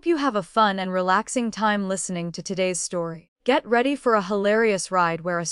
Hope you have a fun and relaxing time listening to today's story. Get ready for a hilarious ride where a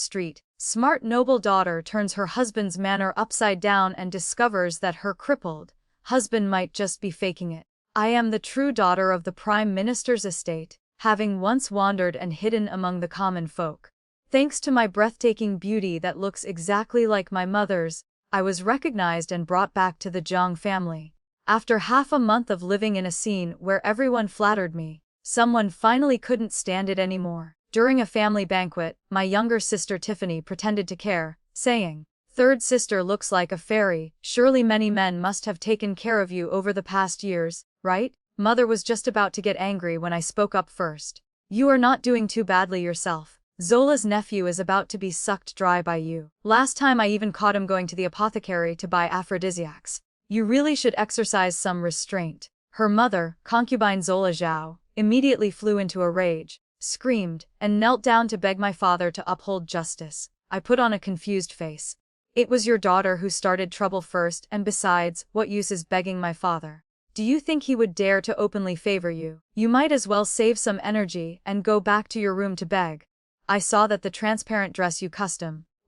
smart noble daughter turns her husband's manor upside down and discovers that her crippled husband might just be faking it. I am the true daughter of the Prime Minister's estate, having once wandered and hidden among the common folk. Thanks to my breathtaking beauty that looks exactly like my mother's, I was recognized and brought back to the Jang family. After half a month of living in a scene where everyone flattered me, someone finally couldn't stand it anymore. During a family banquet, my younger sister Tiffany pretended to care, saying, "Third sister looks like a fairy, surely many men must have taken care of you over the past years, right?" Mother was just about to get angry when I spoke up first. "You are not doing too badly yourself. Zola's nephew is about to be sucked dry by you. Last time I even caught him going to the apothecary to buy aphrodisiacs. You really should exercise some restraint." Her mother, concubine Zola Zhao, immediately flew into a rage, screamed, and knelt down to beg my father to uphold justice. I put on a confused face. "It was your daughter who started trouble first, and besides, what use is begging my father? Do you think he would dare to openly favor you? You might as well save some energy and go back to your room to beg. I saw that the transparent dress you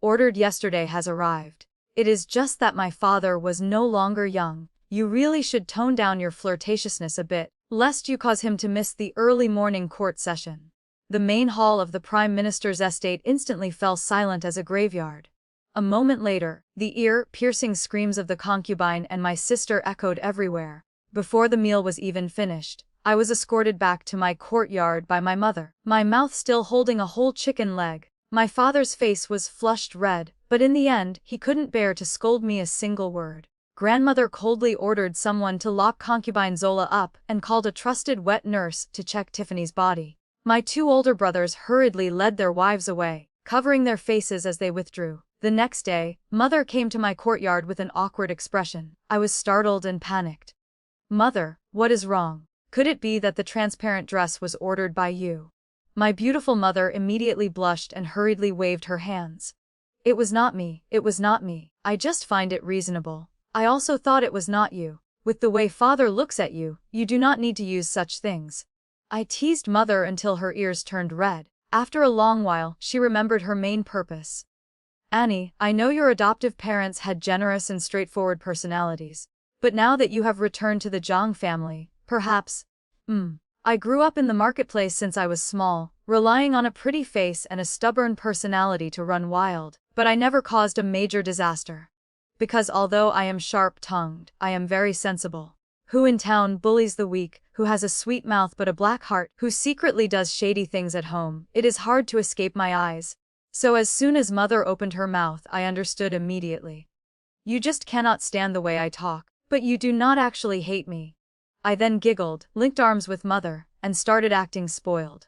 ordered yesterday has arrived. It is just that my father was no longer young. You really should tone down your flirtatiousness a bit, lest you cause him to miss the early morning court session." The main hall of the Prime Minister's estate instantly fell silent as a graveyard. A moment later, the ear-piercing screams of the concubine and my sister echoed everywhere. Before the meal was even finished, I was escorted back to my courtyard by my mother, my mouth still holding a whole chicken leg. My father's face was flushed red, but in the end, he couldn't bear to scold me a single word. Grandmother coldly ordered someone to lock concubine Zola up and called a trusted wet nurse to check Tiffany's body. My two older brothers hurriedly led their wives away, covering their faces as they withdrew. The next day, Mother came to my courtyard with an awkward expression. I was startled and panicked. "Mother, what is wrong? Could it be that the transparent dress was ordered by you?" My beautiful mother immediately blushed and hurriedly waved her hands. "It was not me, it was not me. I just find it reasonable. I also thought it was not you. With the way father looks at you, you do not need to use such things." I teased mother until her ears turned red. After a long while, she remembered her main purpose. "Annie, I know your adoptive parents had generous and straightforward personalities. But now that you have returned to the Jang family, perhaps, I grew up in the marketplace since I was small, relying on a pretty face and a stubborn personality to run wild, but I never caused a major disaster. Because although I am sharp-tongued, I am very sensible. Who in town bullies the weak, who has a sweet mouth but a black heart, who secretly does shady things at home? It is hard to escape my eyes." So as soon as mother opened her mouth, I understood immediately. "You just cannot stand the way I talk, but you do not actually hate me." I then giggled, linked arms with mother, and started acting spoiled.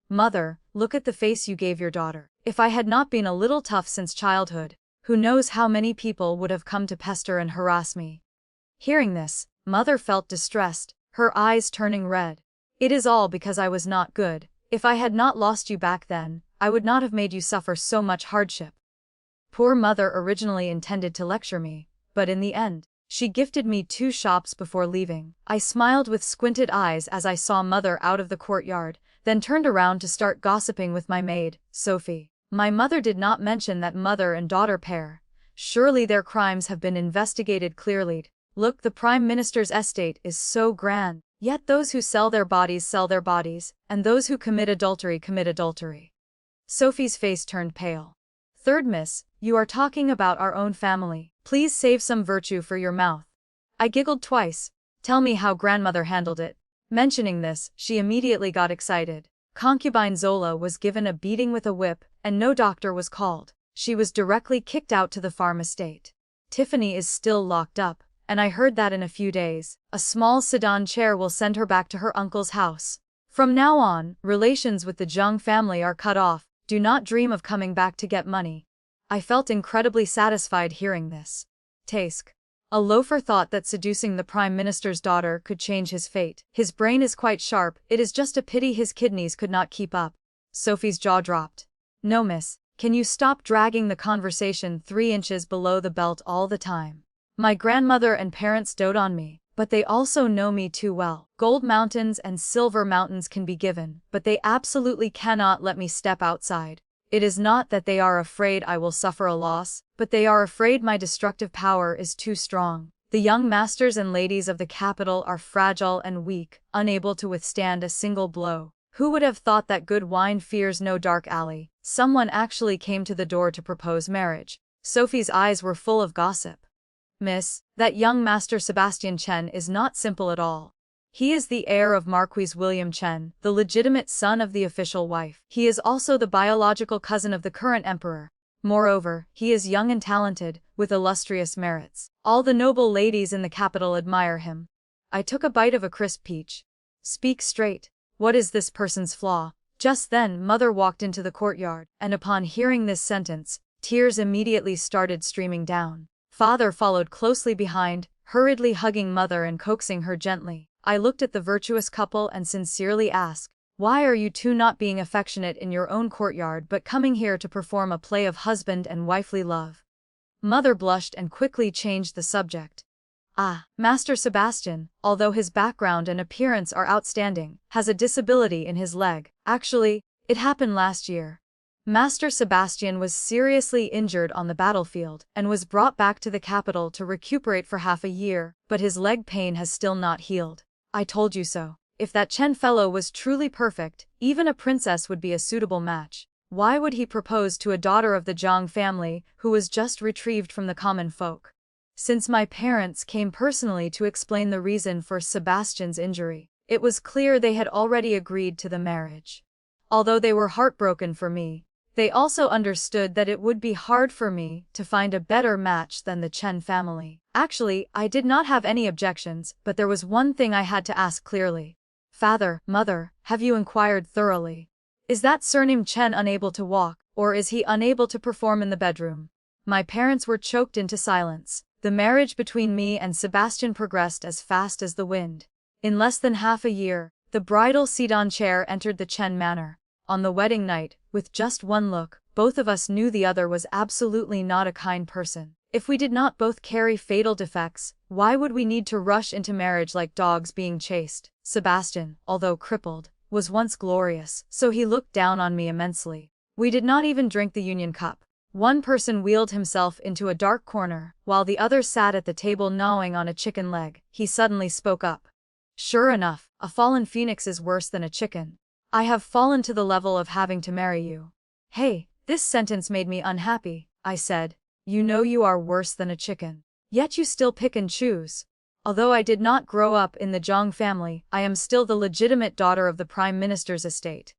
"Mother, look at the face you gave your daughter. If I had not been a little tough since childhood, who knows how many people would have come to pester and harass me." Hearing this, mother felt distressed, her eyes turning red. "It is all because I was not good. If I had not lost you back then, I would not have made you suffer so much hardship." Poor mother originally intended to lecture me, but in the end, she gifted me 2 shops before leaving. I smiled with squinted eyes as I saw mother out of the courtyard, then turned around to start gossiping with my maid, Sophie. My mother did not mention that mother and daughter pair. Surely their crimes have been investigated clearly. Look, the Prime Minister's estate is so grand. Yet those who sell their bodies, and those who commit adultery. Sophie's face turned pale. "Third miss, you are talking about our own family. Please save some virtue for your mouth." I giggled twice. "Tell me how grandmother handled it." Mentioning this, she immediately got excited. Concubine Zola was given a beating with a whip, and no doctor was called. She was directly kicked out to the farm estate. Tiffany is still locked up, and I heard that in a few days, a small sedan chair will send her back to her uncle's house. From now on, relations with the Jung family are cut off. Do not dream of coming back to get money. I felt incredibly satisfied hearing this. Task. A loafer thought that seducing the Prime Minister's daughter could change his fate. His brain is quite sharp, it is just a pity his kidneys could not keep up. Sophie's jaw dropped. "No miss, can you stop dragging the conversation 3 inches below the belt all the time?" My grandmother and parents dote on me, But they also know me too well. Gold mountains and silver mountains can be given, but they absolutely cannot let me step outside. It is not that they are afraid I will suffer a loss, but they are afraid my destructive power is too strong. The young masters and ladies of the capital are fragile and weak, unable to withstand a single blow. Who would have thought that good wine fears no dark alley? Someone actually came to the door to propose marriage. Sophie's eyes were full of gossip. Miss, that young Master Sebastian Chen is not simple at all. He is the heir of Marquis William Chen, the legitimate son of the official wife. He is also the biological cousin of the current emperor. Moreover, he is young and talented, with illustrious merits. All the noble ladies in the capital admire him. I took a bite of a crisp peach. Speak straight. What is this person's flaw? Just then, Mother walked into the courtyard, and upon hearing this sentence, tears immediately started streaming down. Father followed closely behind, hurriedly hugging Mother and coaxing her gently. I looked at the virtuous couple and sincerely asked, why are you two not being affectionate in your own courtyard but coming here to perform a play of husband and wifely love? Mother blushed and quickly changed the subject. Master Sebastian, although his background and appearance are outstanding, has a disability in his leg. Actually, it happened last year. Master Sebastian was seriously injured on the battlefield and was brought back to the capital to recuperate for half a year, but his leg pain has still not healed. I told you so. If that Chen fellow was truly perfect, even a princess would be a suitable match. Why would he propose to a daughter of the Jang family who was just retrieved from the common folk? Since my parents came personally to explain the reason for Sebastian's injury, it was clear they had already agreed to the marriage. Although they were heartbroken for me, they also understood that it would be hard for me to find a better match than the Chen family. Actually, I did not have any objections, but there was one thing I had to ask clearly. Father, Mother, have you inquired thoroughly? Is that surname Chen unable to walk, or is he unable to perform in the bedroom? My parents were choked into silence. The marriage between me and Sebastian progressed as fast as the wind. In less than half a year, the bridal sedan chair entered the Chen manor. On the wedding night, with just one look, both of us knew the other was absolutely not a kind person. If we did not both carry fatal defects, why would we need to rush into marriage like dogs being chased? Sebastian, although crippled, was once glorious, so he looked down on me immensely. We did not even drink the union cup. One person wheeled himself into a dark corner, while the other sat at the table gnawing on a chicken leg. He suddenly spoke up. Sure enough, a fallen phoenix is worse than a chicken. I have fallen to the level of having to marry you. Hey, this sentence made me unhappy, I said. You know you are worse than a chicken. Yet you still pick and choose. Although I did not grow up in the Jang family, I am still the legitimate daughter of the Prime Minister's estate.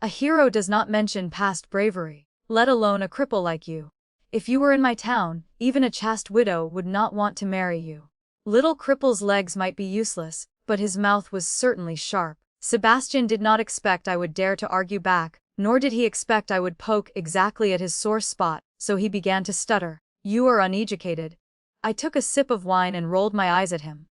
A hero does not mention past bravery, let alone a cripple like you. If you were in my town, even a chaste widow would not want to marry you. Little Cripple's legs might be useless, but his mouth was certainly sharp. Sebastian did not expect I would dare to argue back, nor did he expect I would poke exactly at his sore spot, so he began to stutter. You are uneducated. I took a sip of wine and rolled my eyes at him.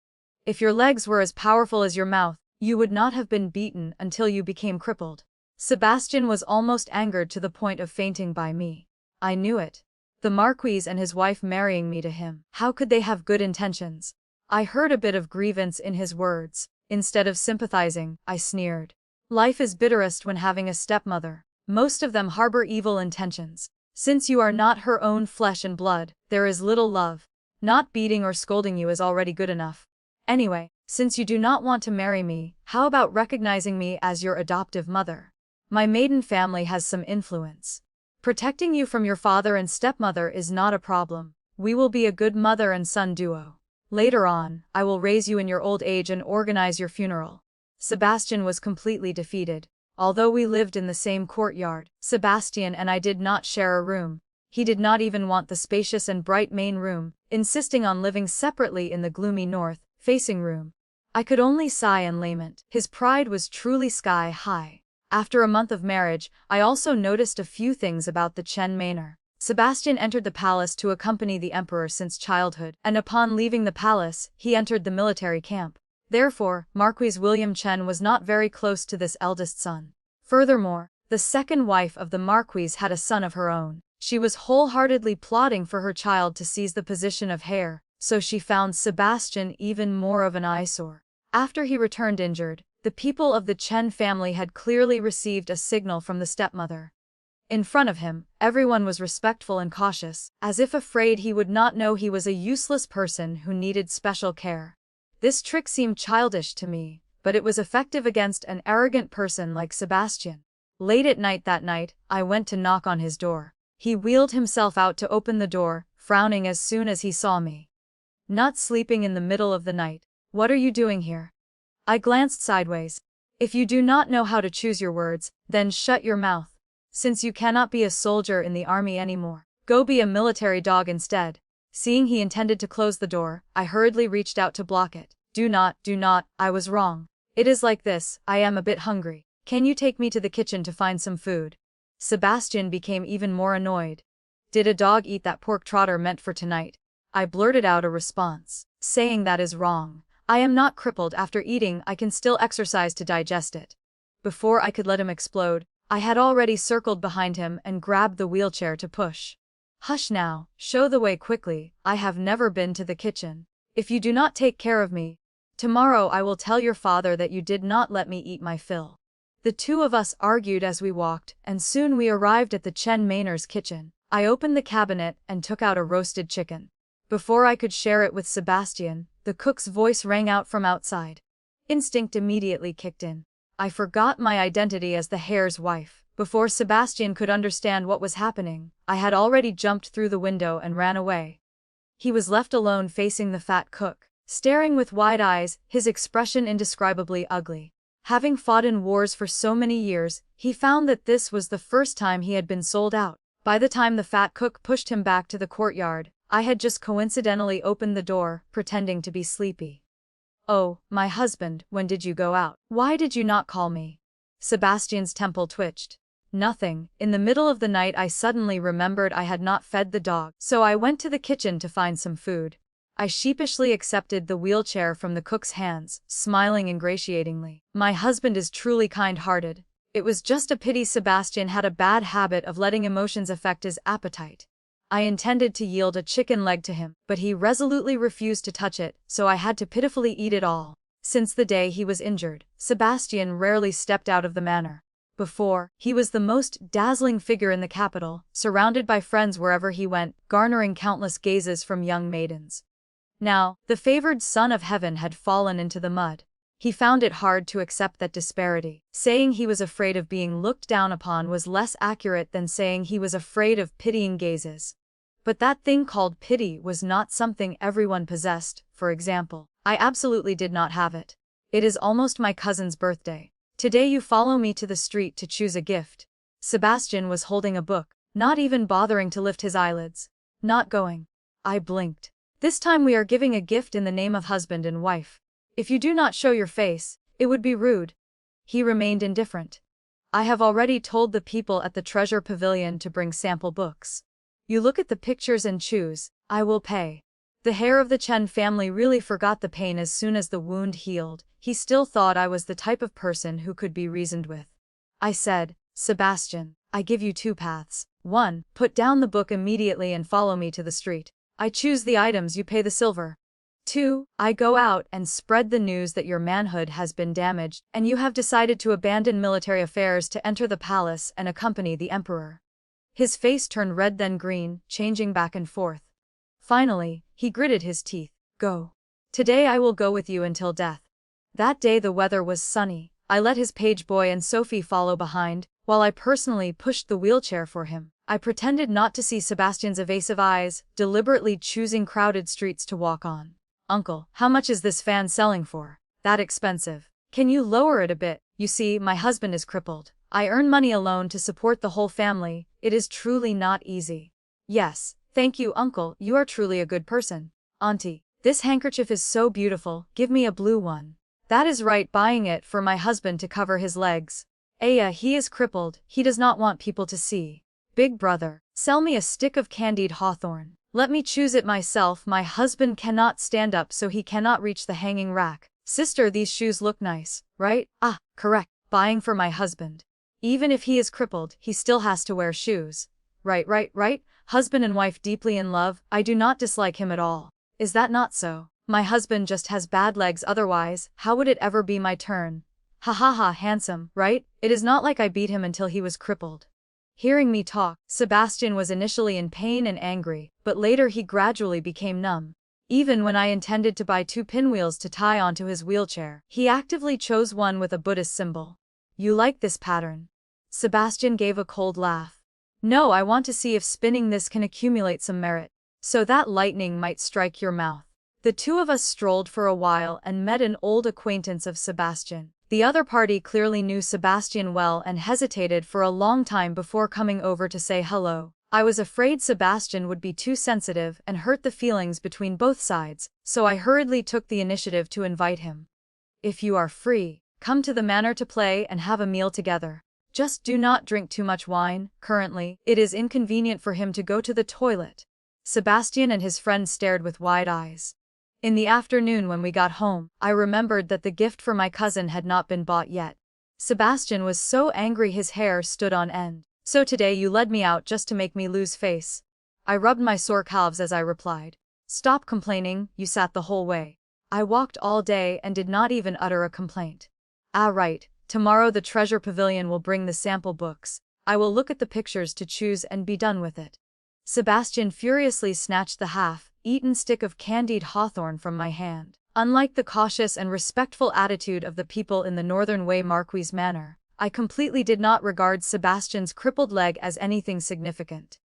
If your legs were as powerful as your mouth, you would not have been beaten until you became crippled. Sebastian was almost angered to the point of fainting by me. I knew it. The Marquis and his wife marrying me to him. How could they have good intentions? I heard a bit of grievance in his words. Instead of sympathizing, I sneered. Life is bitterest when having a stepmother. Most of them harbor evil intentions. Since you are not her own flesh and blood, there is little love. Not beating or scolding you is already good enough. Anyway, since you do not want to marry me, how about recognizing me as your adoptive mother? My maiden family has some influence. Protecting you from your father and stepmother is not a problem. We will be a good mother and son duo. Later on, I will raise you in your old age and organize your funeral. Sebastian was completely defeated. Although we lived in the same courtyard, Sebastian and I did not share a room. He did not even want the spacious and bright main room, insisting on living separately in the gloomy north-facing room. I could only sigh and lament. His pride was truly sky-high. After a month of marriage, I also noticed a few things about the Chen manor. Sebastian entered the palace to accompany the emperor since childhood, and upon leaving the palace, he entered the military camp. Therefore, Marquis William Chen was not very close to this eldest son. Furthermore, the second wife of the Marquis had a son of her own. She was wholeheartedly plotting for her child to seize the position of heir, so she found Sebastian even more of an eyesore. After he returned injured, the people of the Chen family had clearly received a signal from the stepmother. In front of him, everyone was respectful and cautious, as if afraid he would not know he was a useless person who needed special care. This trick seemed childish to me, but it was effective against an arrogant person like Sebastian. Late at night that night, I went to knock on his door. He wheeled himself out to open the door, frowning as soon as he saw me. Not sleeping in the middle of the night. What are you doing here? I glanced sideways. If you do not know how to choose your words, then shut your mouth. Since you cannot be a soldier in the army anymore, go be a military dog instead. Seeing he intended to close the door, I hurriedly reached out to block it. Do not, I was wrong. It is like this, I am a bit hungry. Can you take me to the kitchen to find some food? Sebastian became even more annoyed. Did a dog eat that pork trotter meant for tonight? I blurted out a response, saying that is wrong. I am not crippled. After eating, I can still exercise to digest it. Before I could let him explode, I had already circled behind him and grabbed the wheelchair to push. Hush now, show the way quickly, I have never been to the kitchen. If you do not take care of me, tomorrow I will tell your father that you did not let me eat my fill. The two of us argued as we walked, and soon we arrived at the Chen manor's kitchen. I opened the cabinet and took out a roasted chicken. Before I could share it with Sebastian, the cook's voice rang out from outside. Instinct immediately kicked in. I forgot my identity as the heir's wife. Before Sebastian could understand what was happening, I had already jumped through the window and ran away. He was left alone facing the fat cook, staring with wide eyes, his expression indescribably ugly. Having fought in wars for so many years, he found that this was the first time he had been sold out. By the time the fat cook pushed him back to the courtyard, I had just coincidentally opened the door, pretending to be sleepy. Oh, my husband, when did you go out? Why did you not call me? Sebastian's temple twitched. Nothing. In the middle of the night I suddenly remembered I had not fed the dog, so I went to the kitchen to find some food. I sheepishly accepted the wheelchair from the cook's hands, smiling ingratiatingly. My husband is truly kind-hearted. It was just a pity Sebastian had a bad habit of letting emotions affect his appetite. I intended to yield a chicken leg to him, but he resolutely refused to touch it, so I had to pitifully eat it all. Since the day he was injured, Sebastian rarely stepped out of the manor. Before, he was the most dazzling figure in the capital, surrounded by friends wherever he went, garnering countless gazes from young maidens. Now, the favored son of heaven had fallen into the mud. He found it hard to accept that disparity. Saying he was afraid of being looked down upon was less accurate than saying he was afraid of pitying gazes. But that thing called pity was not something everyone possessed. For example, I absolutely did not have it. It is almost my cousin's birthday. Today you follow me to the street to choose a gift. Sebastian was holding a book, not even bothering to lift his eyelids. Not going. I blinked. This time we are giving a gift in the name of husband and wife. If you do not show your face, it would be rude. He remained indifferent. I have already told the people at the treasure pavilion to bring sample books. You look at the pictures and choose. I will pay. The heir of the Chen family really forgot the pain as soon as the wound healed. He still thought I was the type of person who could be reasoned with. I said, Sebastian, I give you two paths. 1. Put down the book immediately and follow me to the street. I choose the items, you pay the silver. 2. I go out and spread the news that your manhood has been damaged, and you have decided to abandon military affairs to enter the palace and accompany the emperor. His face turned red then green, changing back and forth. Finally, he gritted his teeth. Go. Today I will go with you until death. That day the weather was sunny. I let his page boy and Sophie follow behind, while I personally pushed the wheelchair for him. I pretended not to see Sebastian's evasive eyes, deliberately choosing crowded streets to walk on. Uncle, how much is this fan selling for? That expensive. Can you lower it a bit? You see, my husband is crippled. I earn money alone to support the whole family. It is truly not easy. Yes, thank you, uncle, you are truly a good person. Auntie, this handkerchief is so beautiful, give me a blue one. That is right, buying it for my husband to cover his legs. Aya, he is crippled, he does not want people to see. Big brother, sell me a stick of candied hawthorn. Let me choose it myself, my husband cannot stand up so he cannot reach the hanging rack. Sister, these shoes look nice, right? Ah, correct, buying for my husband. Even if he is crippled, he still has to wear shoes. Right. Husband and wife deeply in love, I do not dislike him at all. Is that not so? My husband just has bad legs, otherwise, how would it ever be my turn? Ha ha ha, handsome, right? It is not like I beat him until he was crippled. Hearing me talk, Sebastian was initially in pain and angry, but later he gradually became numb. Even when I intended to buy 2 pinwheels to tie onto his wheelchair, he actively chose one with a Buddhist symbol. You like this pattern? Sebastian gave a cold laugh. No, I want to see if spinning this can accumulate some merit, so that lightning might strike your mouth. The two of us strolled for a while and met an old acquaintance of Sebastian. The other party clearly knew Sebastian well and hesitated for a long time before coming over to say hello. I was afraid Sebastian would be too sensitive and hurt the feelings between both sides, so I hurriedly took the initiative to invite him. If you are free, come to the manor to play and have a meal together. Just do not drink too much wine. Currently, it is inconvenient for him to go to the toilet. Sebastian and his friend stared with wide eyes. In the afternoon when we got home, I remembered that the gift for my cousin had not been bought yet. Sebastian was so angry his hair stood on end. So today you led me out just to make me lose face. I rubbed my sore calves as I replied. Stop complaining, you sat the whole way. I walked all day and did not even utter a complaint. Ah right, tomorrow the treasure pavilion will bring the sample books. I will look at the pictures to choose and be done with it. Sebastian furiously snatched the half-eaten stick of candied hawthorn from my hand. Unlike the cautious and respectful attitude of the people in the northern way Marquis Manor, I completely did not regard Sebastian's crippled leg as anything significant.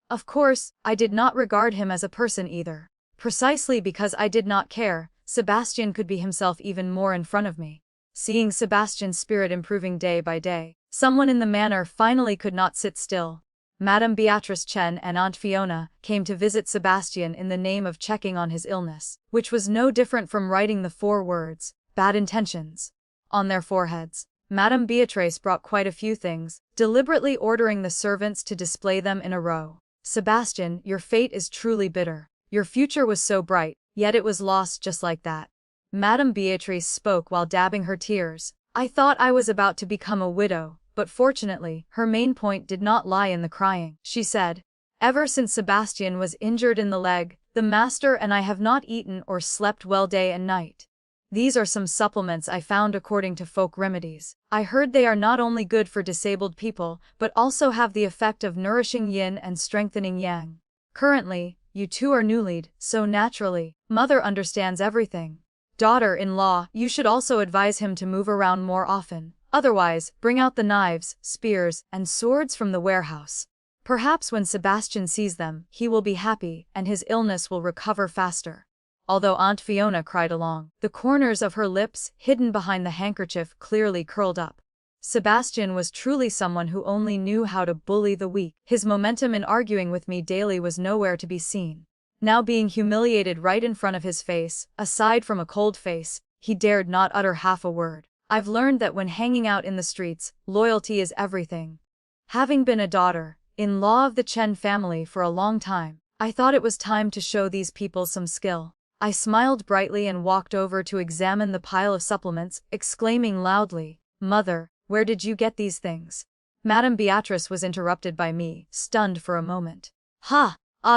Of course, I did not regard him as a person either. Precisely because I did not care, Sebastian could be himself even more in front of me. Seeing Sebastian's spirit improving day by day, someone in the manor finally could not sit still. Madame Beatrice Chen and Aunt Fiona came to visit Sebastian in the name of checking on his illness, which was no different from writing the 4 words, bad intentions, on their foreheads. Madame Beatrice brought quite a few things, deliberately ordering the servants to display them in a row. Sebastian, your fate is truly bitter. Your future was so bright, yet it was lost just like that. Madame Beatrice spoke while dabbing her tears. I thought I was about to become a widow, but fortunately, her main point did not lie in the crying. She said, ever since Sebastian was injured in the leg, the master and I have not eaten or slept well day and night. These are some supplements I found according to folk remedies. I heard they are not only good for disabled people, but also have the effect of nourishing yin and strengthening yang. Currently, you two are newlied, so naturally, mother understands everything. Daughter-in-law, you should also advise him to move around more often. Otherwise, bring out the knives, spears, and swords from the warehouse. Perhaps when Sebastian sees them, he will be happy, and his illness will recover faster. Although Aunt Fiona cried along, the corners of her lips, hidden behind the handkerchief, clearly curled up. Sebastian was truly someone who only knew how to bully the weak. His momentum in arguing with me daily was nowhere to be seen. Now being humiliated right in front of his face, aside from a cold face, he dared not utter half a word. I've learned that when hanging out in the streets, loyalty is everything. Having been a daughter-in-law of the Chen family for a long time, I thought it was time to show these people some skill. I smiled brightly and walked over to examine the pile of supplements, exclaiming loudly, Mother, where did you get these things? Madame Beatrice was interrupted by me, stunned for a moment.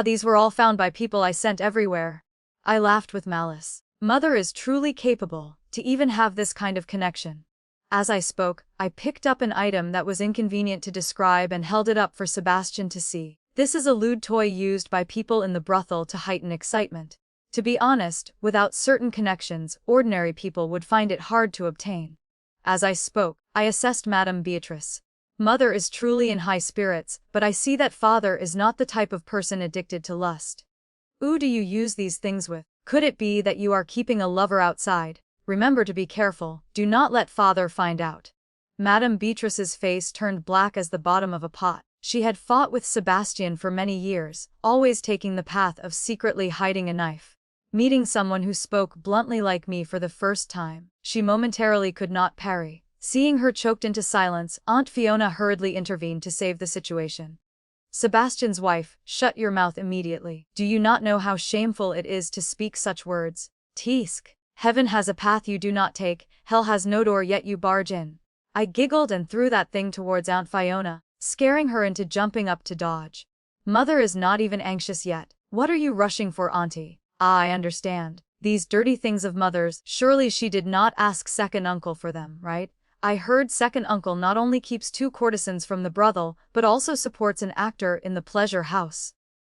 These were all found by people I sent everywhere. I laughed with malice. Mother is truly capable to even have this kind of connection. As I spoke, I picked up an item that was inconvenient to describe and held it up for Sebastian to see. This is a lewd toy used by people in the brothel to heighten excitement. To be honest, without certain connections, ordinary people would find it hard to obtain. As I spoke, I assessed Madame Beatrice. Mother is truly in high spirits, but I see that father is not the type of person addicted to lust. Who do you use these things with? Could it be that you are keeping a lover outside? Remember to be careful, do not let father find out. Madame Beatrice's face turned black as the bottom of a pot. She had fought with Sebastian for many years, always taking the path of secretly hiding a knife. Meeting someone who spoke bluntly like me for the first time, she momentarily could not parry. Seeing her choked into silence, Aunt Fiona hurriedly intervened to save the situation. Sebastian's wife, shut your mouth immediately. Do you not know how shameful it is to speak such words? Teask. Heaven has a path you do not take, hell has no door yet you barge in. I giggled and threw that thing towards Aunt Fiona, scaring her into jumping up to dodge. Mother is not even anxious yet. What are you rushing for, Auntie? Ah, I understand. These dirty things of mother's, surely she did not ask second uncle for them, right? I heard second uncle not only keeps 2 courtesans from the brothel, but also supports an actor in the pleasure house.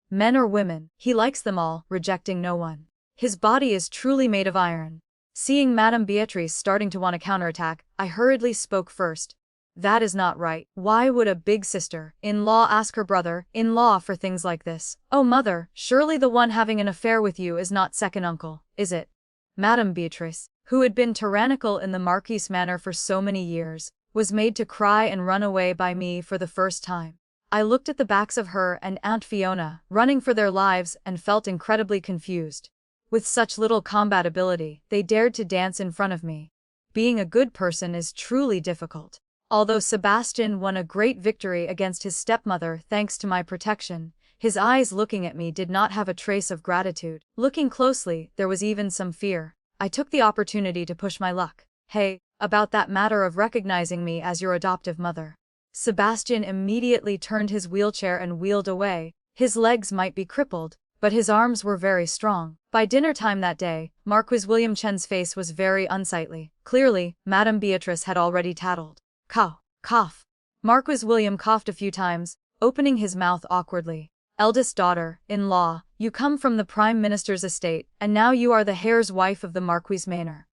Men or women, he likes them all, rejecting no one. His body is truly made of iron. Seeing Madame Beatrice starting to want to counterattack, I hurriedly spoke first. That is not right. Why would a big sister-in-law ask her brother-in-law for things like this? Oh mother, surely the one having an affair with you is not second uncle, is it? Madame Beatrice, who had been tyrannical in the Marquis manor for so many years, was made to cry and run away by me for the first time. I looked at the backs of her and Aunt Fiona, running for their lives, and felt incredibly confused. With such little combat ability, they dared to dance in front of me. Being a good person is truly difficult. Although Sebastian won a great victory against his stepmother thanks to my protection, his eyes looking at me did not have a trace of gratitude. Looking closely, there was even some fear. I took the opportunity to push my luck. Hey, about that matter of recognizing me as your adoptive mother. Sebastian immediately turned his wheelchair and wheeled away. His legs might be crippled, but his arms were very strong. By dinner time that day, Marquis William Chen's face was very unsightly. Clearly, Madame Beatrice had already tattled. Cough. Marquis William coughed a few times, opening his mouth awkwardly. Eldest daughter-in-law, you come from the Prime Minister's estate, and now you are the heir's wife of the Marquis manor.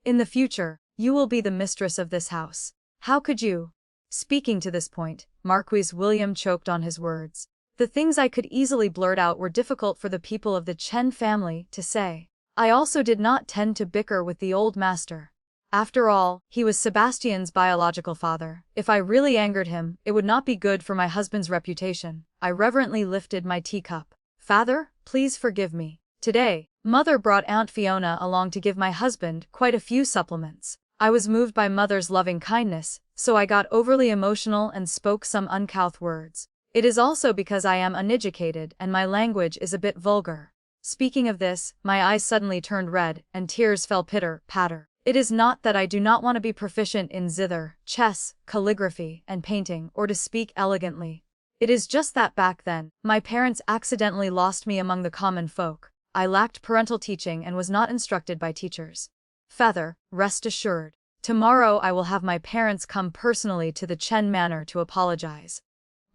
In the future, you will be the mistress of this house. How could you? Speaking to this point, Marquis William choked on his words. The things I could easily blurt out were difficult for the people of the Chen family to say. I also did not tend to bicker with the old master. After all, he was Sebastian's biological father. If I really angered him, it would not be good for my husband's reputation. I reverently lifted my teacup. Father, please forgive me. Today, Mother brought Aunt Fiona along to give my husband quite a few supplements. I was moved by Mother's loving kindness, so I got overly emotional and spoke some uncouth words. It is also because I am uneducated and my language is a bit vulgar. Speaking of this, my eyes suddenly turned red and tears fell pitter-patter. It is not that I do not want to be proficient in zither, chess, calligraphy, and painting, or to speak elegantly. It is just that back then, my parents accidentally lost me among the common folk. I lacked parental teaching and was not instructed by teachers. Father, rest assured. Tomorrow I will have my parents come personally to the Chen manor to apologize.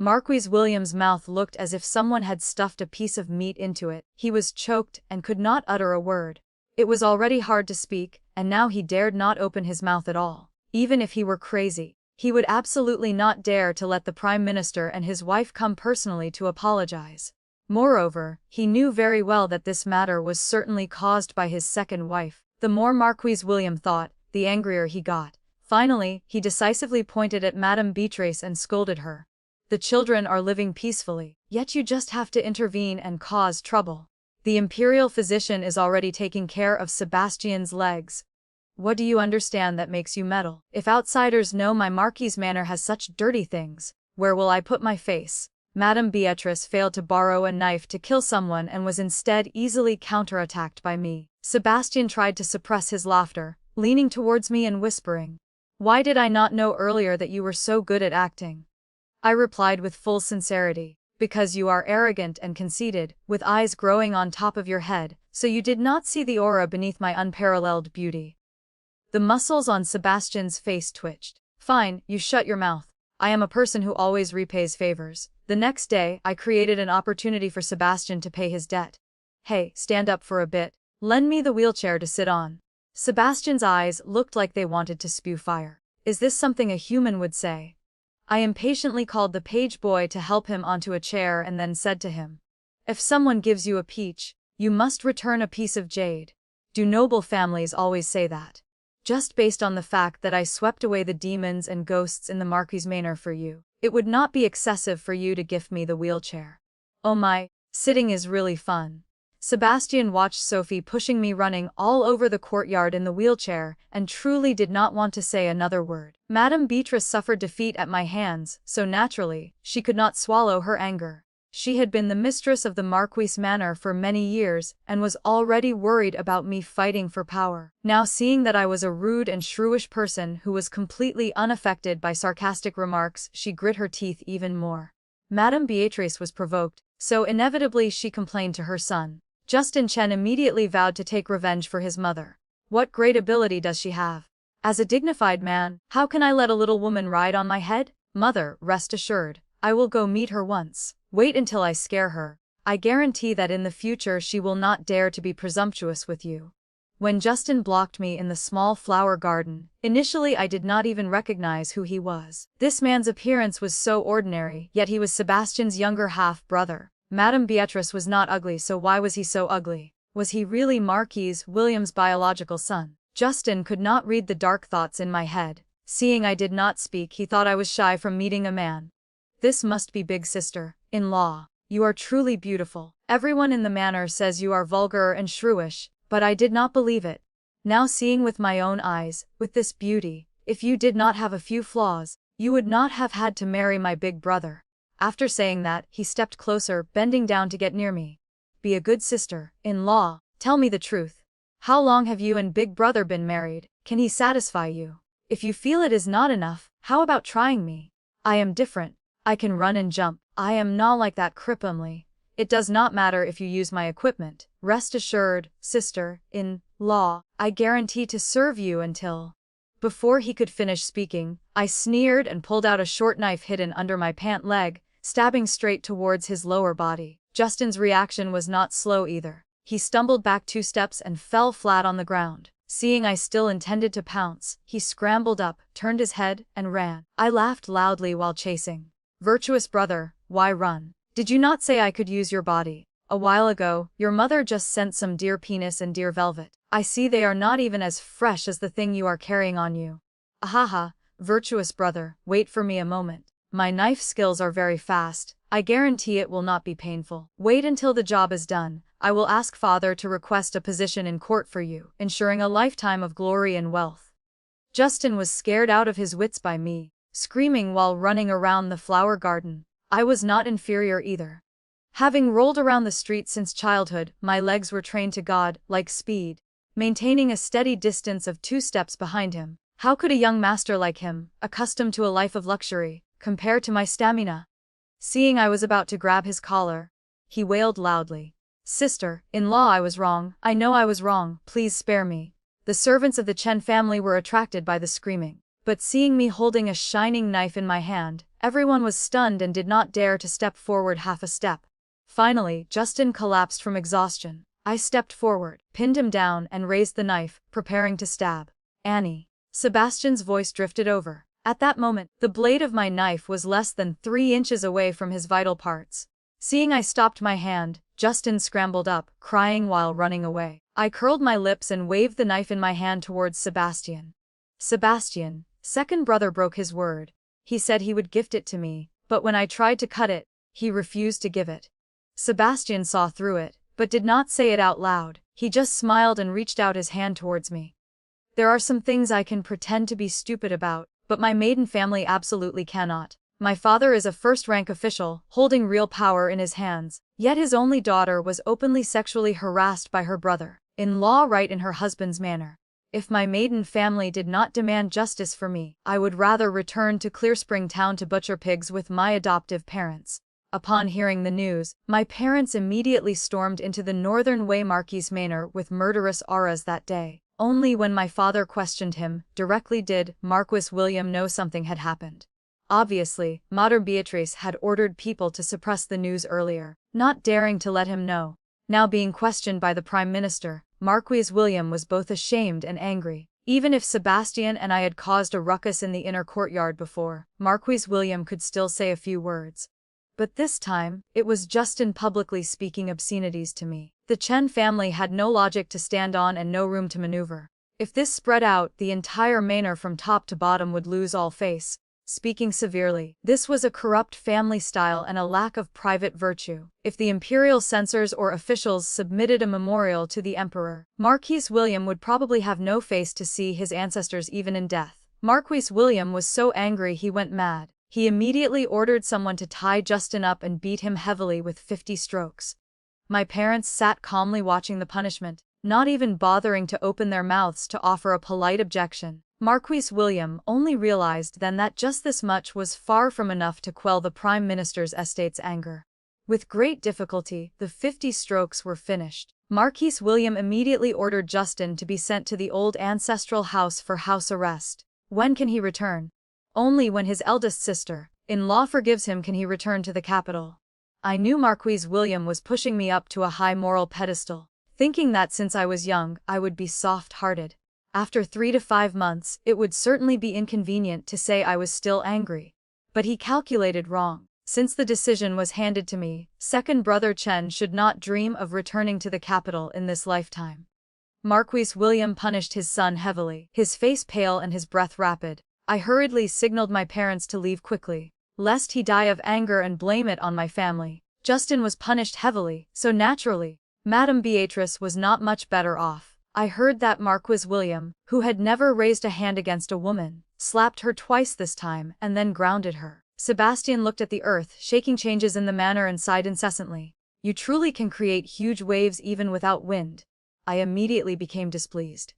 Marquis William's mouth looked as if someone had stuffed a piece of meat into it. He was choked and could not utter a word. It was already hard to speak, and now he dared not open his mouth at all. Even if he were crazy, he would absolutely not dare to let the Prime Minister and his wife come personally to apologize. Moreover, he knew very well that this matter was certainly caused by his second wife. The more Marquis William thought, the angrier he got. Finally, he decisively pointed at Madame Beatrice and scolded her. The children are living peacefully, yet you just have to intervene and cause trouble. The imperial physician is already taking care of Sebastian's legs. What do you understand that makes you meddle? If outsiders know my Marquis manor has such dirty things, where will I put my face? Madame Beatrice failed to borrow a knife to kill someone and was instead easily counterattacked by me. Sebastian tried to suppress his laughter, leaning towards me and whispering, "Why did I not know earlier that you were so good at acting?" I replied with full sincerity, "Because you are arrogant and conceited, with eyes growing on top of your head, so you did not see the aura beneath my unparalleled beauty." The muscles on Sebastian's face twitched. "Fine, you shut your mouth. I am a person who always repays favors." The next day, I created an opportunity for Sebastian to pay his debt. "Hey, stand up for a bit. Lend me the wheelchair to sit on." Sebastian's eyes looked like they wanted to spew fire. Is this something a human would say? I impatiently called the page boy to help him onto a chair and then said to him, "If someone gives you a peach, you must return a piece of jade. Do noble families always say that? Just based on the fact that I swept away the demons and ghosts in the Marquis manor for you, it would not be excessive for you to gift me the wheelchair. Oh my, sitting is really fun." Sebastian watched Sophie pushing me running all over the courtyard in the wheelchair and truly did not want to say another word. Madame Beatrice suffered defeat at my hands, so naturally, she could not swallow her anger. She had been the mistress of the Marquis manor for many years and was already worried about me fighting for power. Now seeing that I was a rude and shrewish person who was completely unaffected by sarcastic remarks, she grit her teeth even more. Madame Beatrice was provoked, so inevitably she complained to her son. Chen immediately vowed to take revenge for his mother. What great ability does she have? As a dignified man, how can I let a little woman ride on my head? Mother, rest assured, I will go meet her once. Wait until I scare her. I guarantee that in the future she will not dare to be presumptuous with you. When Justin blocked me in the small flower garden, initially I did not even recognize who he was. This man's appearance was so ordinary, yet he was Sebastian's younger half-brother. Madame Beatrice was not ugly, so why was he so ugly? Was he really Marquis William's biological son? Justin could not read the dark thoughts in my head. Seeing I did not speak, he thought I was shy from meeting a man. This must be big sister-in-law. You are truly beautiful. Everyone in the manor says you are vulgar and shrewish, but I did not believe it. Now seeing with my own eyes, with this beauty, if you did not have a few flaws, you would not have had to marry my big brother. After saying that, he stepped closer, bending down to get near me. Be a good sister-in-law. Tell me the truth. How long have you and big brother been married? Can he satisfy you? If you feel it is not enough, how about trying me? I am different. I can run and jump. I am not like that Cripple. It does not matter if you use my equipment. Rest assured, sister-in-law, I guarantee to serve you until... Before he could finish speaking, I sneered and pulled out a short knife hidden under my pant leg, stabbing straight towards his lower body. Justin's reaction was not slow either. He stumbled back 2 steps and fell flat on the ground. Seeing I still intended to pounce, he scrambled up, turned his head, and ran. I laughed loudly while chasing. Virtuous brother, why run? Did you not say I could use your body? A while ago, your mother just sent some deer penis and deer velvet. I see they are not even as fresh as the thing you are carrying on you. Ahaha, virtuous brother, wait for me a moment. My knife skills are very fast. I guarantee it will not be painful. Wait until the job is done. I will ask father to request a position in court for you, ensuring a lifetime of glory and wealth. Justin was scared out of his wits by me, screaming while running around the flower garden. I was not inferior either. Having rolled around the streets since childhood, my legs were trained to god-like speed, maintaining a steady distance of 2 steps behind him. How could a young master like him, accustomed to a life of luxury, compare to my stamina? Seeing I was about to grab his collar, he wailed loudly. Sister-in-law, I was wrong. I know I was wrong. Please spare me. The servants of the Chen family were attracted by the screaming. But seeing me holding a shining knife in my hand, everyone was stunned and did not dare to step forward half a step. Finally, Justin collapsed from exhaustion. I stepped forward, pinned him down, and raised the knife, preparing to stab. Annie. Sebastian's voice drifted over. At that moment, the blade of my knife was less than 3 inches away from his vital parts. Seeing I stopped my hand, Justin scrambled up, crying while running away. I curled my lips and waved the knife in my hand towards Sebastian. Sebastian, second brother, broke his word. He said he would gift it to me, but when I tried to cut it, he refused to give it. Sebastian saw through it, but did not say it out loud. He just smiled and reached out his hand towards me. There are some things I can pretend to be stupid about, but my maiden family absolutely cannot. My father is a first-rank official, holding real power in his hands, yet his only daughter was openly sexually harassed by her brother-in-law right in her husband's manor. If my maiden family did not demand justice for me, I would rather return to Clearspring Town to butcher pigs with my adoptive parents. Upon hearing the news, my parents immediately stormed into the Northern Way Marquis manor with murderous auras that day. Only when my father questioned him directly did Marquis William know something had happened. Obviously, Madame Beatrice had ordered people to suppress the news earlier, not daring to let him know. Now being questioned by the Prime Minister, Marquis William was both ashamed and angry. Even if Sebastian and I had caused a ruckus in the inner courtyard before, Marquis William could still say a few words. But this time, it was Justin publicly speaking obscenities to me. The Chen family had no logic to stand on and no room to maneuver. If this spread out, the entire manor from top to bottom would lose all face. Speaking severely, this was a corrupt family style and a lack of private virtue. If the imperial censors or officials submitted a memorial to the emperor, Marquis William would probably have no face to see his ancestors even in death. Marquis William was so angry he went mad. He immediately ordered someone to tie Justin up and beat him heavily with 50 strokes. My parents sat calmly watching the punishment, not even bothering to open their mouths to offer a polite objection. Marquis William only realized then that just this much was far from enough to quell the Prime Minister's estate's anger. With great difficulty, the 50 strokes were finished. Marquis William immediately ordered Justin to be sent to the old ancestral house for house arrest. When can he return? Only when his eldest sister-in-law forgives him can he return to the capital. I knew Marquis William was pushing me up to a high moral pedestal, thinking that since I was young, I would be soft-hearted. After 3 to 5 months, it would certainly be inconvenient to say I was still angry. But he calculated wrong. Since the decision was handed to me, second brother Chen should not dream of returning to the capital in this lifetime. Marquis William punished his son heavily, his face pale and his breath rapid. I hurriedly signaled my parents to leave quickly, lest he die of anger and blame it on my family. Justin was punished heavily, so naturally, Madame Beatrice was not much better off. I heard that Marquis William, who had never raised a hand against a woman, slapped her twice this time and then grounded her. Sebastian looked at the earth, shaking changes in the manor and sighed incessantly. You truly can create huge waves even without wind. I immediately became displeased.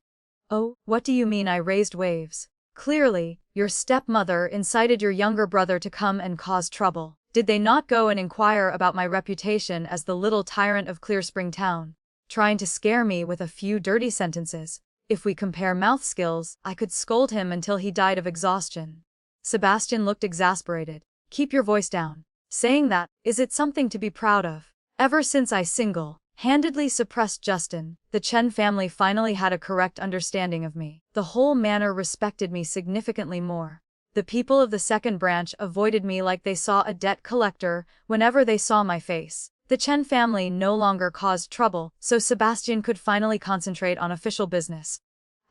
Oh, what do you mean I raised waves? Clearly, your stepmother incited your younger brother to come and cause trouble. Did they not go and inquire about my reputation as the little tyrant of Clear Spring Town, trying to scare me with a few dirty sentences? If we compare mouth skills, I could scold him until he died of exhaustion. Sebastian looked exasperated. Keep your voice down. Saying that, is it something to be proud of? Ever since I single-handedly suppressed Justin, the Chen family finally had a correct understanding of me. The whole manor respected me significantly more. The people of the second branch avoided me like they saw a debt collector whenever they saw my face. The Chen family no longer caused trouble, so Sebastian could finally concentrate on official business.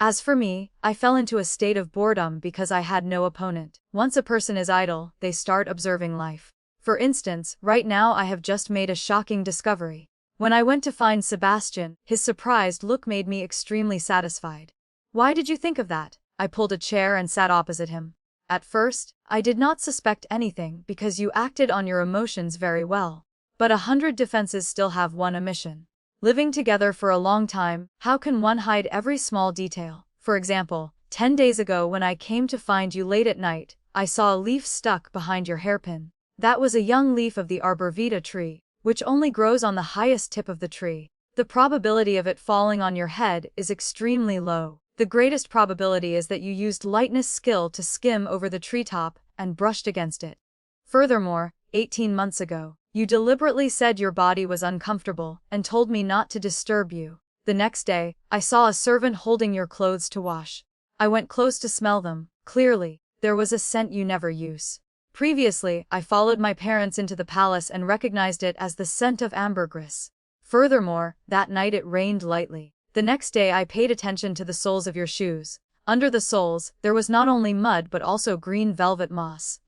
As for me, I fell into a state of boredom because I had no opponent. Once a person is idle, they start observing life. For instance, right now I have just made a shocking discovery. When I went to find Sebastian, his surprised look made me extremely satisfied. Why did you think of that? I pulled a chair and sat opposite him. At first, I did not suspect anything because you acted on your emotions very well. But 100 defenses still have one omission. Living together for a long time, how can one hide every small detail? For example, 10 days ago when I came to find you late at night, I saw a leaf stuck behind your hairpin. That was a young leaf of the arborvitae tree, which only grows on the highest tip of the tree. The probability of it falling on your head is extremely low. The greatest probability is that you used lightness skill to skim over the treetop and brushed against it. Furthermore, 18 months ago, you deliberately said your body was uncomfortable and told me not to disturb you. The next day, I saw a servant holding your clothes to wash. I went close to smell them. Clearly, there was a scent you never use. Previously, I followed my parents into the palace and recognized it as the scent of ambergris. Furthermore, that night it rained lightly. The next day I paid attention to the soles of your shoes. Under the soles, there was not only mud but also green velvet moss.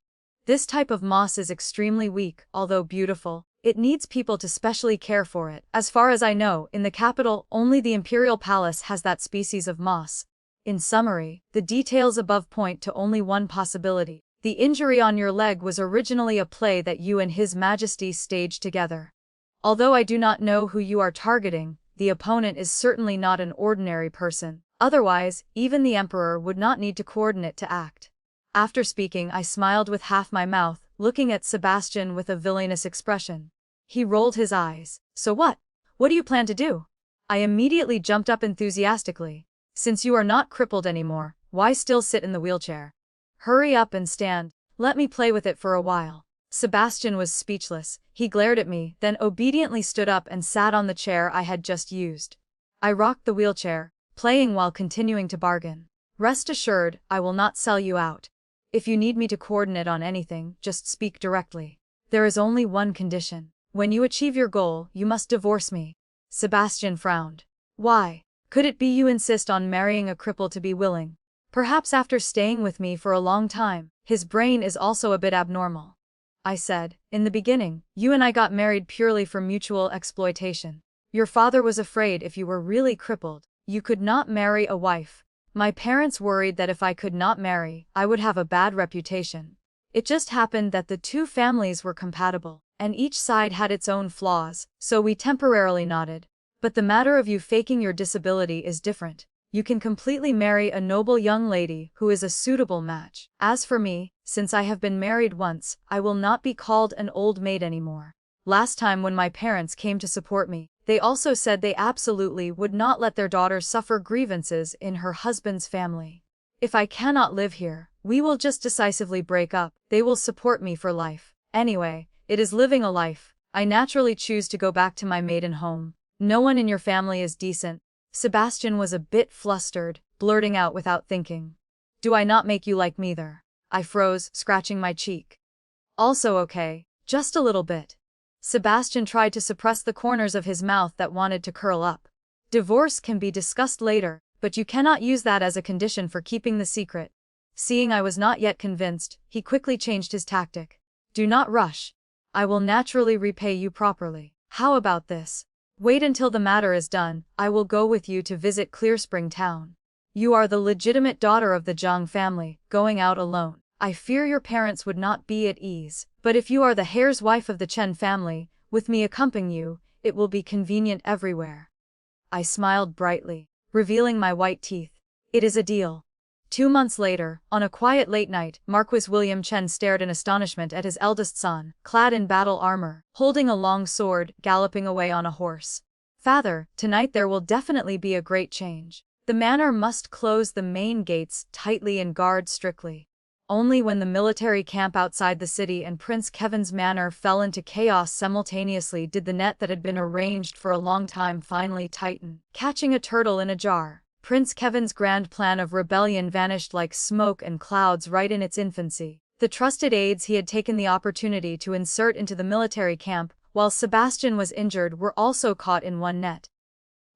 This type of moss is extremely weak, although beautiful. It needs people to specially care for it. As far as I know, in the capital, only the imperial palace has that species of moss. In summary, the details above point to only one possibility. The injury on your leg was originally a play that you and His Majesty staged together. Although I do not know who you are targeting, the opponent is certainly not an ordinary person. Otherwise, even the emperor would not need to coordinate to act. After speaking, I smiled with half my mouth, looking at Sebastian with a villainous expression. He rolled his eyes. So what? What do you plan to do? I immediately jumped up enthusiastically. Since you are not crippled anymore, why still sit in the wheelchair? Hurry up and stand. Let me play with it for a while. Sebastian was speechless. He glared at me, then obediently stood up and sat on the chair I had just used. I rocked the wheelchair, playing while continuing to bargain. Rest assured, I will not sell you out. If you need me to coordinate on anything, just speak directly. There is only one condition. When you achieve your goal, you must divorce me. Sebastian frowned. Why? Could it be you insist on marrying a cripple to be willing? Perhaps after staying with me for a long time, his brain is also a bit abnormal. I said, in the beginning, you and I got married purely for mutual exploitation. Your father was afraid if you were really crippled, you could not marry a wife. My parents worried that if I could not marry, I would have a bad reputation. It just happened that the two families were compatible, and each side had its own flaws, so we temporarily nodded. But the matter of you faking your disability is different. You can completely marry a noble young lady who is a suitable match. As for me, since I have been married once, I will not be called an old maid anymore. Last time when my parents came to support me, they also said they absolutely would not let their daughter suffer grievances in her husband's family. If I cannot live here, we will just decisively break up. They will support me for life. Anyway, it is living a life. I naturally choose to go back to my maiden home. No one in your family is decent. Sebastian was a bit flustered, blurting out without thinking. Do I not make you like me there? I froze, scratching my cheek. Also okay, just a little bit. Sebastian tried to suppress the corners of his mouth that wanted to curl up. Divorce can be discussed later, but you cannot use that as a condition for keeping the secret. Seeing I was not yet convinced, he quickly changed his tactic. Do not rush. I will naturally repay you properly. How about this? Wait until the matter is done, I will go with you to visit Clearspring Town. You are the legitimate daughter of the Jang family, going out alone. I fear your parents would not be at ease, but if you are the heir's wife of the Chen family, with me accompanying you, it will be convenient everywhere. I smiled brightly, revealing my white teeth. It is a deal. 2 months later, on a quiet late night, Marquis William Chen stared in astonishment at his eldest son, clad in battle armor, holding a long sword, galloping away on a horse. Father, tonight there will definitely be a great change. The manor must close the main gates tightly and guard strictly. Only when the military camp outside the city and Prince Kevin's manor fell into chaos simultaneously did the net that had been arranged for a long time finally tighten. Catching a turtle in a jar, Prince Kevin's grand plan of rebellion vanished like smoke and clouds right in its infancy. The trusted aides he had taken the opportunity to insert into the military camp, while Sebastian was injured, were also caught in one net.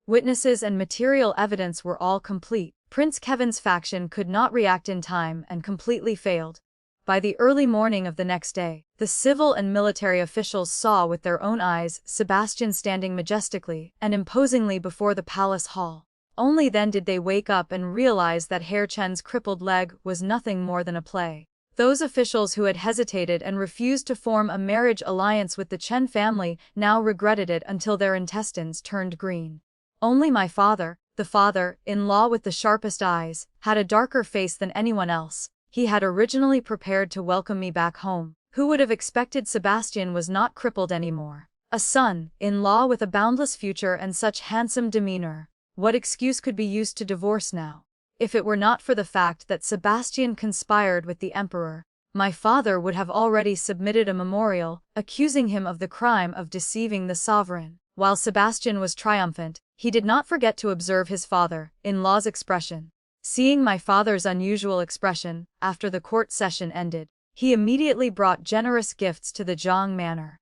Witnesses and material evidence were all complete. Prince Kevin's faction could not react in time and completely failed. By the early morning of the next day, the civil and military officials saw with their own eyes Sebastian standing majestically and imposingly before the palace hall. Only then did they wake up and realize that Herr Chen's crippled leg was nothing more than a play. Those officials who had hesitated and refused to form a marriage alliance with the Chen family now regretted it until their intestines turned green. Only my father, the father-in-law with the sharpest eyes, had a darker face than anyone else. He had originally prepared to welcome me back home. Who would have expected Sebastian was not crippled anymore? A son-in-law with a boundless future and such handsome demeanor. What excuse could be used to divorce now? If it were not for the fact that Sebastian conspired with the emperor, my father would have already submitted a memorial, accusing him of the crime of deceiving the sovereign. While Sebastian was triumphant, he did not forget to observe his father-in-law's expression. Seeing my father's unusual expression, after the court session ended, he immediately brought generous gifts to the Jang manor.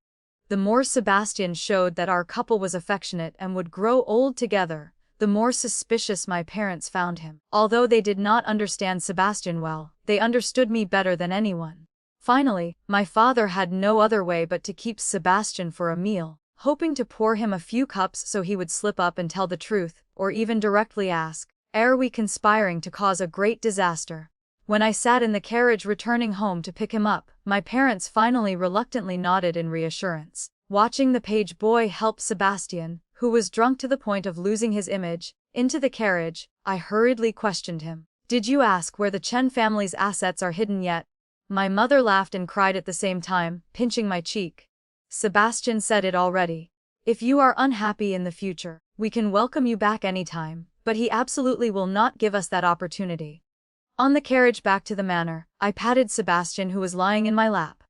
The more Sebastian showed that our couple was affectionate and would grow old together, the more suspicious my parents found him. Although they did not understand Sebastian well, they understood me better than anyone. Finally, my father had no other way but to keep Sebastian for a meal, hoping to pour him a few cups so he would slip up and tell the truth, or even directly ask, "Are we conspiring to cause a great disaster?" When I sat in the carriage returning home to pick him up, my parents finally reluctantly nodded in reassurance. Watching the page boy help Sebastian, who was drunk to the point of losing his image, into the carriage, I hurriedly questioned him. "Did you ask where the Chen family's assets are hidden yet?" My mother laughed and cried at the same time, pinching my cheek. "Sebastian said it already. If you are unhappy in the future, we can welcome you back anytime, but he absolutely will not give us that opportunity." On the carriage back to the manor, I patted Sebastian who was lying in my lap.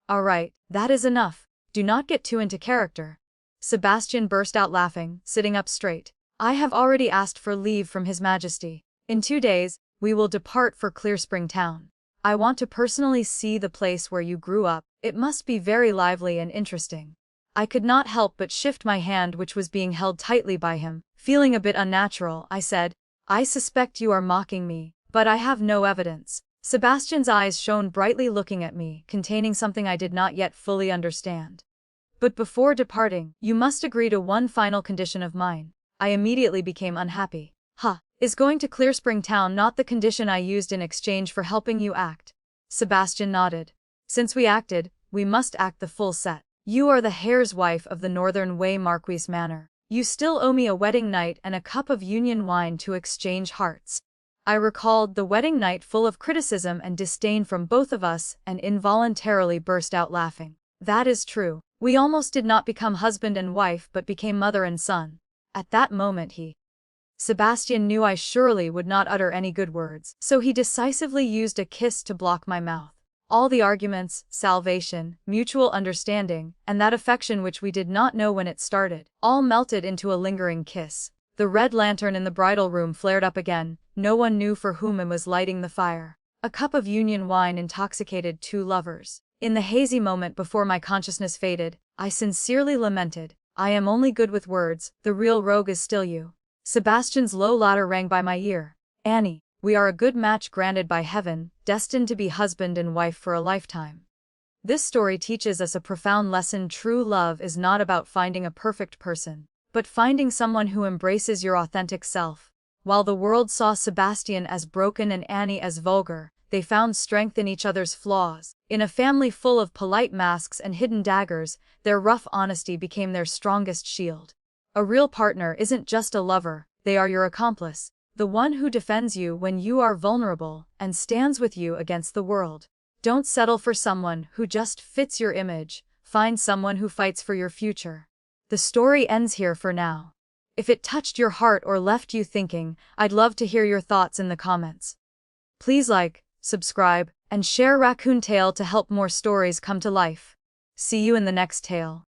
"All right, that is enough. Do not get too into character." Sebastian burst out laughing, sitting up straight. "I have already asked for leave from His Majesty. In 2 days, we will depart for Clearspring Town. I want to personally see the place where you grew up. It must be very lively and interesting." I could not help but shift my hand, which was being held tightly by him. Feeling a bit unnatural, I said, "I suspect you are mocking me, but I have no evidence." Sebastian's eyes shone brightly, looking at me, containing something I did not yet fully understand. "But before departing, you must agree to one final condition of mine." I immediately became unhappy. Is going to Clearspring Town not the condition I used in exchange for helping you act?" Sebastian nodded. "Since we acted, we must act the full set. You are the heir's wife of the Northern Way Marquis Manor. You still owe me a wedding night and a cup of union wine to exchange hearts." I recalled the wedding night full of criticism and disdain from both of us and involuntarily burst out laughing. "That is true. We almost did not become husband and wife but became mother and son. At that moment Sebastian knew I surely would not utter any good words, so he decisively used a kiss to block my mouth. All the arguments, salvation, mutual understanding, and that affection which we did not know when it started, all melted into a lingering kiss. The red lantern in the bridal room flared up again, no one knew for whom it was lighting the fire. A cup of union wine intoxicated two lovers. In the hazy moment before my consciousness faded, I sincerely lamented, "I am only good with words, the real rogue is still you." Sebastian's low ladder rang by my ear. "Annie, we are a good match granted by heaven, destined to be husband and wife for a lifetime." This story teaches us a profound lesson. True love is not about finding a perfect person, but finding someone who embraces your authentic self. While the world saw Sebastian as broken and Annie as vulgar, they found strength in each other's flaws. In a family full of polite masks and hidden daggers, their rough honesty became their strongest shield. A real partner isn't just a lover, they are your accomplice, the one who defends you when you are vulnerable and stands with you against the world. Don't settle for someone who just fits your image, find someone who fights for your future. The story ends here for now. If it touched your heart or left you thinking, I'd love to hear your thoughts in the comments. Please like, subscribe, and share Raccoon Tale to help more stories come to life. See you in the next tale.